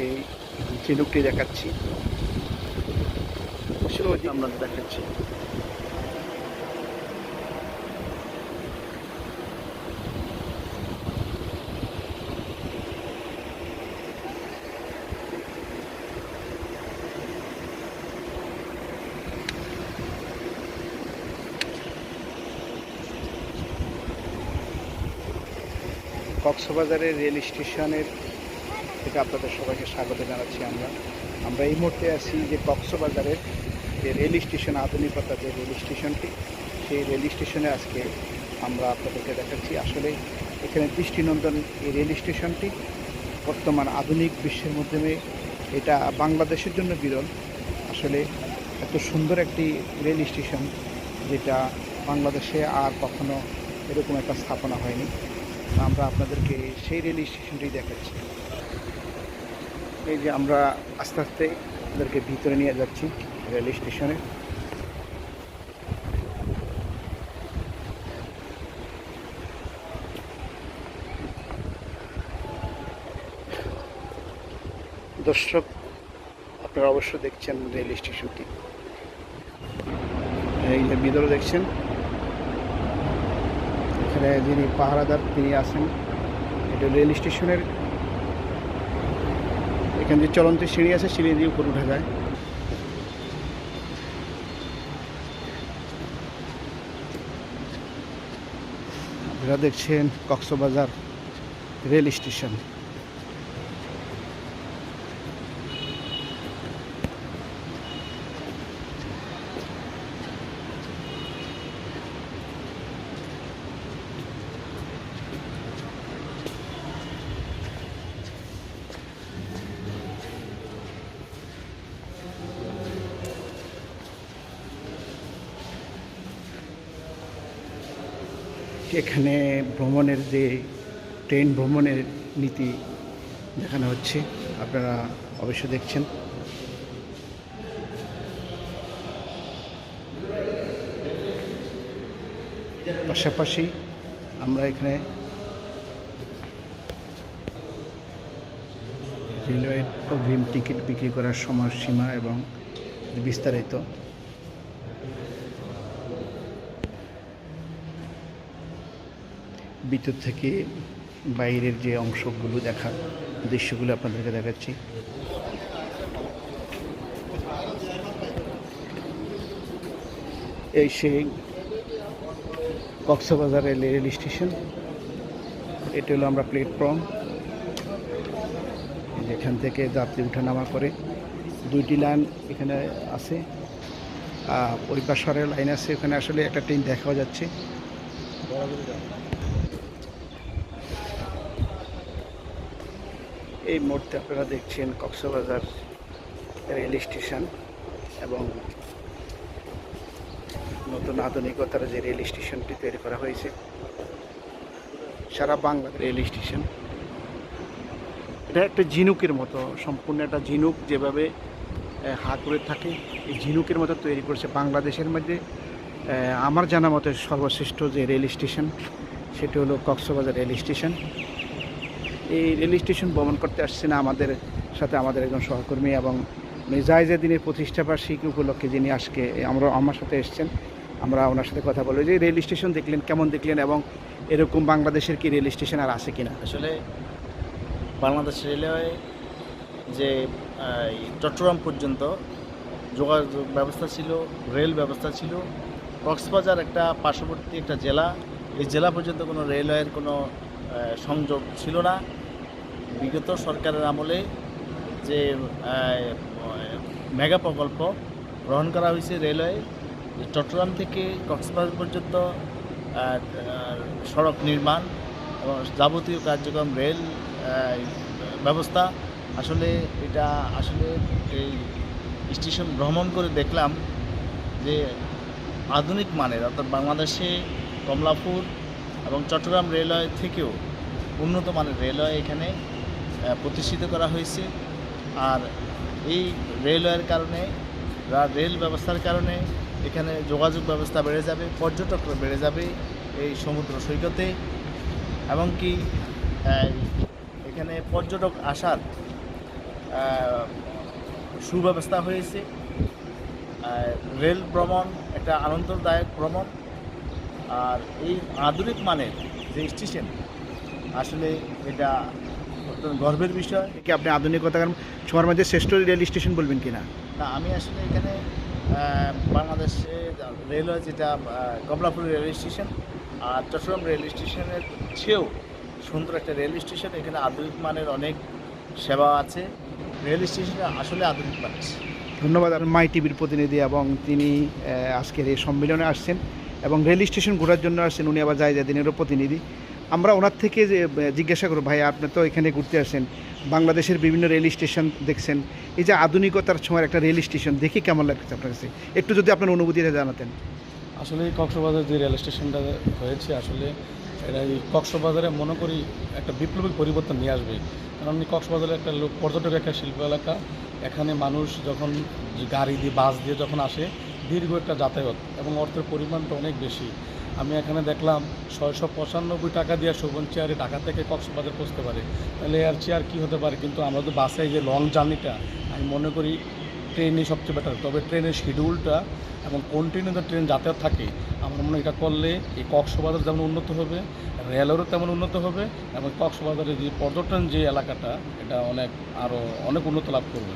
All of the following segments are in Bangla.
সেই ঝিনুকটি দেখাচ্ছি, সেটাও আমরা দেখাচ্ছি। কক্সবাজারের রেল স্টেশনের থেকে আপনাদের সবাইকে স্বাগত জানাচ্ছি। আমরা এই মুহূর্তে আছি যে কক্সবাজারের যে রেল স্টেশন, আধুনিকতা যে রেল স্টেশনটি, সেই রেল স্টেশনে আজকে আমরা আপনাদেরকে দেখাচ্ছি। আসলে এখানে দৃষ্টিনন্দন এই রেল স্টেশনটি বর্তমান আধুনিক বিশ্বের মাধ্যমে এটা বাংলাদেশের জন্য বিরল। আসলে এত সুন্দর একটি রেল স্টেশন যেটা বাংলাদেশে আর কখনো এরকম একটা স্থাপনা হয়নি। আমরা আপনাদেরকে সেই রেল স্টেশনটি দেখাচ্ছি। এই যে আমরা আস্তে আস্তে আপনাদেরকে ভিতরে নিয়ে যাচ্ছি রেল স্টেশনে। দর্শক, আপনারা অবশ্য দেখছেন রেল স্টেশনটি, এই যে ভিতরে দেখছেন, এখানে যিনি পাহারাদার তিনি আছেন। এটা রেল স্টেশনের এখানে যে চলন্ত সিঁড়ি আছে, সিঁড়ি দিয়ে উপরে উঠা যায়। আপনারা দেখছেন কক্সবাজার রেল স্টেশন। এখানে ভ্রমণের যে ট্রেন ভ্রমণের নীতি দেখানো হচ্ছে, আপনারা অবশ্য দেখছেন। পাশাপাশি আমরা এখানে রেলওয়ে অগ্রিম টিকিট বিক্রি করার সময়সীমা এবং বিস্তারিত ভিতর থেকে বাইরের যে অংশগুলো দেখার দৃশ্যগুলো আপনাদেরকে দেখাচ্ছি। এই সেই কক্সবাজারের রেল স্টেশন। এটা হলো আমরা প্ল্যাটফর্ম, যেখান থেকে যাত্রী ওঠানামা করে। দুইটি লাইন এখানে আছে, ওই পাশের লাইন আছে, ওখানে আসলে একটা ট্রেন দেখা যাচ্ছে। এই মুহূর্তে আপনারা দেখছেন কক্সবাজার রেল স্টেশন এবং নতুন আধুনিকতার যে রেল স্টেশনটি তৈরি করা হয়েছে সারা বাংলার রেল স্টেশন। এটা একটা ঝিনুকের মতো, সম্পূর্ণ একটা ঝিনুক যেভাবে হা করে থাকে, এই ঝিনুকের মতো তৈরি করেছে। বাংলাদেশের মধ্যে আমার জানা মতে সর্বশ্রেষ্ঠ যে রেল স্টেশন সেটি হলো কক্সবাজার রেল স্টেশন। এই রেল স্টেশন ভ্রমণ করতে আসছেন আমাদের সাথে আমাদের একজন সহকর্মী এবং মেজাইজের দিনের প্রতিষ্ঠাবার্ষিকী উপলক্ষে যিনি আজকে আমার সাথে এসছেন। আমরা ওনার সাথে কথা বলবো যে রেল স্টেশন দেখলেন, কেমন দেখলেন এবং এরকম বাংলাদেশের কি রেল স্টেশন আর আছে কিনা। আসলে বাংলাদেশ রেলওয়ে যে চট্টগ্রাম পর্যন্ত যোগাযোগ ব্যবস্থা ছিল, রেল ব্যবস্থা ছিল। কক্সবাজার একটা পার্শ্ববর্তী একটা জেলা, এই জেলা পর্যন্ত কোনো রেলওয়ের কোনো সংযোগ ছিল না। বিগত সরকারের আমলে যে মেগা প্রকল্প গ্রহণ করা হয়েছে রেলওয়ে, চট্টগ্রাম থেকে কক্সবাজার পর্যন্ত সড়ক নির্মাণ এবং যাবতীয় কার্যক্রম রেল ব্যবস্থা, আসলে এটা আসলে এই স্টেশন ভ্রমণ করে দেখলাম যে আধুনিক মানের, অর্থাৎ বাংলাদেশে কমলাপুর এবং চট্টগ্রাম রেলওয়ে থেকেও উন্নত মানের রেলওয়ে এখানে প্রতিষ্ঠিত করা হয়েছে। আর এই রেলওয়ের কারণে, রেল ব্যবস্থার কারণে এখানে যোগাযোগ ব্যবস্থা বেড়ে যাবে, পর্যটকরা বেড়ে যাবে এই সমুদ্র সৈকতে, এবং কি এখানে পর্যটক আসার সুব্যবস্থা হয়েছে। রেল ভ্রমণ একটা আনন্দদায়ক ভ্রমণ। আর এই আধুনিক মানের যে স্টেশন, আসলে এটা অত্যন্ত গর্বের বিষয়। কি আপনি আধুনিকতার ছোঁয়ার মধ্যে শ্রেষ্ঠ রেল স্টেশন বলবেন কিনা? না, আমি আসলে এখানে বাংলাদেশে রেলওয়ে যেটা কমলাপুর রেল স্টেশন আর চট্টগ্রাম রেল স্টেশনের চেয়েও সুন্দর একটা রেল স্টেশন। এখানে আধুনিক মানের অনেক সেবা আছে। রেল স্টেশনে আসলে আধুনিক মানের। ধন্যবাদ। আপনার মাই টিভির প্রতিনিধি এবং তিনি আজকের এই সম্মেলনে আসছেন এবং রেল স্টেশন ঘোরার জন্য আসছেন। উনি আবার জায়জাদিনেরও প্রতিনিধি। আমরা ওনার থেকে যে জিজ্ঞাসা করব, ভাই আপনি তো এখানে ঘুরতে আসছেন, বাংলাদেশের বিভিন্ন রেল স্টেশন দেখছেন, এই যে আধুনিকতার ছোঁয়ার একটা রেল স্টেশন দেখে কেমন লাগছে আপনার কাছে? একটু যদি আপনার অনুভূতিটা জানাতেন। আসলে এই কক্সবাজার যে রেল স্টেশনটা হয়েছে, আসলে এটা এই কক্সবাজারে মনে করি একটা বিপ্লবী পরিবর্তন নিয়ে আসবে। কারণ এই কক্সবাজারে একটা পর্যটক একটা শিল্প এলাকা। এখানে মানুষ যখন গাড়ি দিয়ে বাস দিয়ে যখন আসে, দীর্ঘ একটা যাতায়াত এবং অর্থের পরিমাণটা অনেক বেশি। আমি এখানে দেখলাম 695 টাকা দিয়ে শোভন চেয়ারে ঢাকা থেকে কক্সবাজার পৌঁছতে পারে। তাহলে আর চেয়ার কী হতে পারে? কিন্তু আমরা তো বাসে যে লং জার্নিটা, আমি মনে করি ট্রেনই সবচেয়ে বেটার। তবে ট্রেনের শিডিউলটা এবং কন্টিনিউ ট্রেন যাতায়াত থাকে, আমার মনে হয় এটা করলে এই কক্সবাজার যেমন উন্নত হবে, রেলেরও তেমন উন্নত হবে এবং কক্সবাজারের যে পর্যটন যে এলাকাটা, এটা আরও অনেক উন্নত লাভ করবে।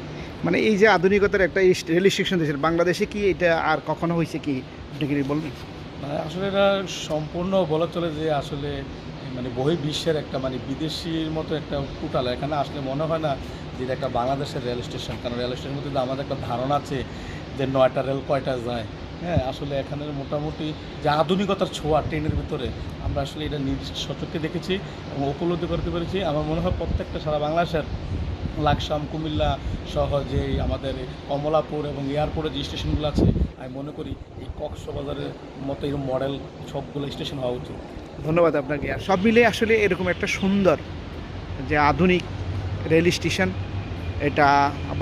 মানে এই যে আধুনিকতার একটা রেল স্টেশন দেশের বাংলাদেশে কি এটা আর কখনো হয়েছে কি, আপনি কি বলবেন? আসলে এটা সম্পূর্ণ বলা চলে যে আসলে মানে বহির্বিশ্বের একটা মানে বিদেশির মতো একটা টোটাল। এখানে আসলে মনে হয় না যে এটা একটা বাংলাদেশের রেল স্টেশন। কারণ রেল স্টেশনের মধ্যে আমাদের একটা ধারণা আছে যে 9টা রেল কয়টা যায়। হ্যাঁ, আসলে এখানের মোটামুটি যে আধুনিকতার ছোঁয়া ট্রেনের ভিতরে, আমরা আসলে এটা নিজ সচক্ষে দেখেছি এবং উপলব্ধি করতে পেরেছি। আমার মনে হয় প্রত্যেকটা সারা বাংলাদেশের লাকসাম, কুমিল্লা সহ যে আমাদের কমলাপুর এবং এয়ারপোর্টে যে স্টেশনগুলো আছে, আমি মনে করি এই কক্সবাজারের মতো এরকম মডেল সবগুলো স্টেশন হওয়া উচিত। ধন্যবাদ আপনাকে। আর সব মিলে আসলে এরকম একটা সুন্দর যে আধুনিক রেল স্টেশন, এটা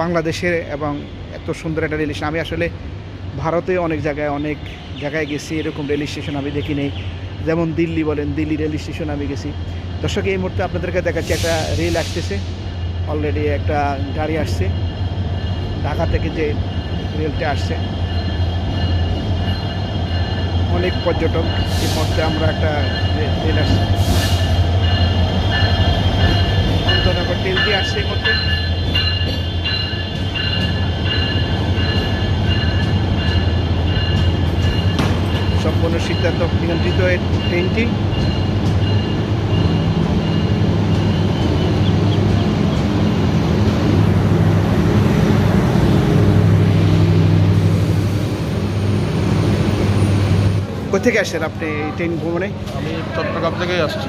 বাংলাদেশের এবং এত সুন্দর একটা রেল স্টেশন আমি আসলে ভারতে অনেক জায়গায় গেছি, এরকম রেল স্টেশন আমি দেখি নেই। যেমন দিল্লি বলেন, দিল্লি রেল স্টেশন আমি গেছি। দর্শক, এই মুহূর্তে আপনাদেরকে দেখাচ্ছি একটা রেল আসতেছে, অলরেডি একটা গাড়ি আসছে ঢাকা থেকে, যে রেলটা আসছে। অনেক পর্যটক, এই মুহূর্তে আমরা একটা রেল আসছে, অন্তনগর ট্রেনটি আসছে এই মুহূর্তে। সম্পূর্ণ সিদ্ধান্ত নিয়ন্ত্রিত এই ট্রেনটি। কোথেকে আসছেন আপনি এই ট্রেন ভ্রমণে? আমি চট্টগ্রাম থেকেই আসছি।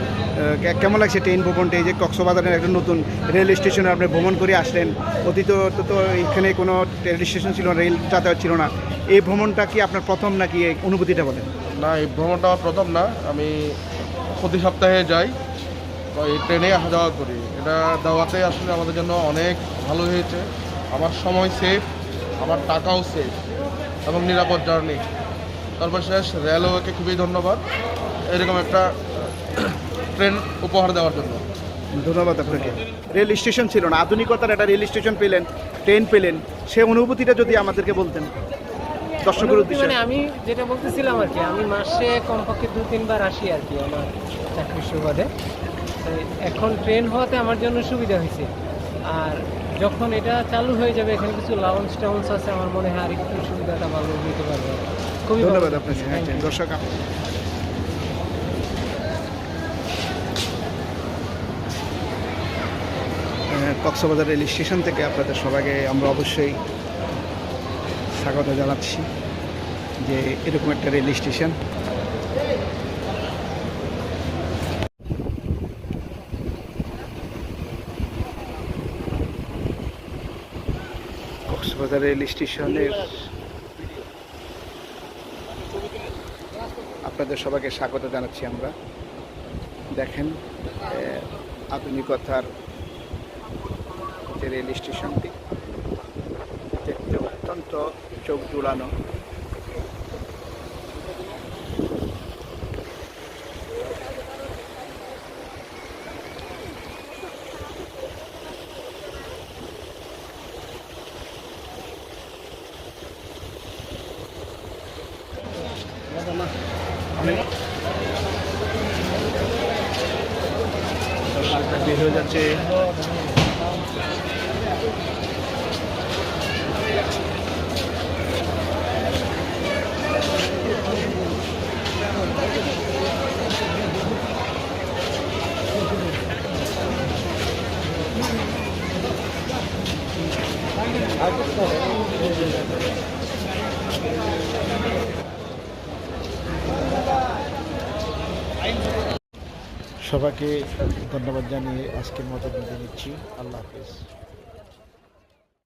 কেমন লাগছে ট্রেন ভ্রমণটা? এই যে কক্সবাজারের একটা নতুন রেল স্টেশনে আপনি ভ্রমণ করে আসলেন। অতীত তো এখানে কোনো রেল স্টেশন ছিল না, রেল যাতায়াত ছিল না। এই ভ্রমণটা কি আপনার প্রথম নাকি? এই অনুভূতিটা বলেন। না, এই ভ্রমণটা আমার প্রথম না। আমি প্রতি সপ্তাহে যাই, তো এই ট্রেনে আসা যাওয়া করি। এটা দেওয়াতে আসলে আমাদের জন্য অনেক ভালো হয়েছে। আমার সময় সেফ, আমার টাকাও সেফ এবং নিরাপদ জার্নি। তারপর শেষ রেলওয়েকে খুবই ধন্যবাদ এরকম একটা ট্রেন উপহার দেওয়ার জন্য। ধন্যবাদ আপনাকে। রেল স্টেশন ছিল না, আধুনিকতার একটা রেল স্টেশন পেলেন, ট্রেন পেলেন, সে অনুভূতিটা যদি আমাদেরকে বলতেন দর্শকের উদ্দেশ্যে। মানে আমি যেটা বলতেছিলাম আর কি, আমি মাসে কমপক্ষে 2-3 বার আসি আর কি আমার চাকরির সুবাদে। এখন ট্রেন হওয়াতে আমার জন্য সুবিধা হয়েছে। আর যখন এটা চালু হয়ে যাবে, এখানে কিছু লাউঞ্জ টাউন্স আছে, আমার মনে হয় আর একটু সুবিধাটা ভালো নিতে পারবে। খুবই ধন্যবাদ আপনাকে। হ্যাঁ, দর্শক, কক্সবাজার রেল স্টেশন থেকে আপনাদের সবাইকে আমরা অবশ্যই স্বাগত জানাচ্ছি যে এরকম একটা রেল স্টেশন। কক্সবাজার রেল স্টেশনের আপনাদের সবাইকে স্বাগত জানাচ্ছি আমরা। দেখেন আধুনিকতার যে রেল স্টেশনটি, দেখতে অত্যন্ত চোখ জুড়ানো। জাহাজটা বের হয়ে যাচ্ছে। সবাইকে ধন্যবাদ জানিয়ে আজকের মতো বিদায় নিচ্ছি। আল্লাহ হাফেজ।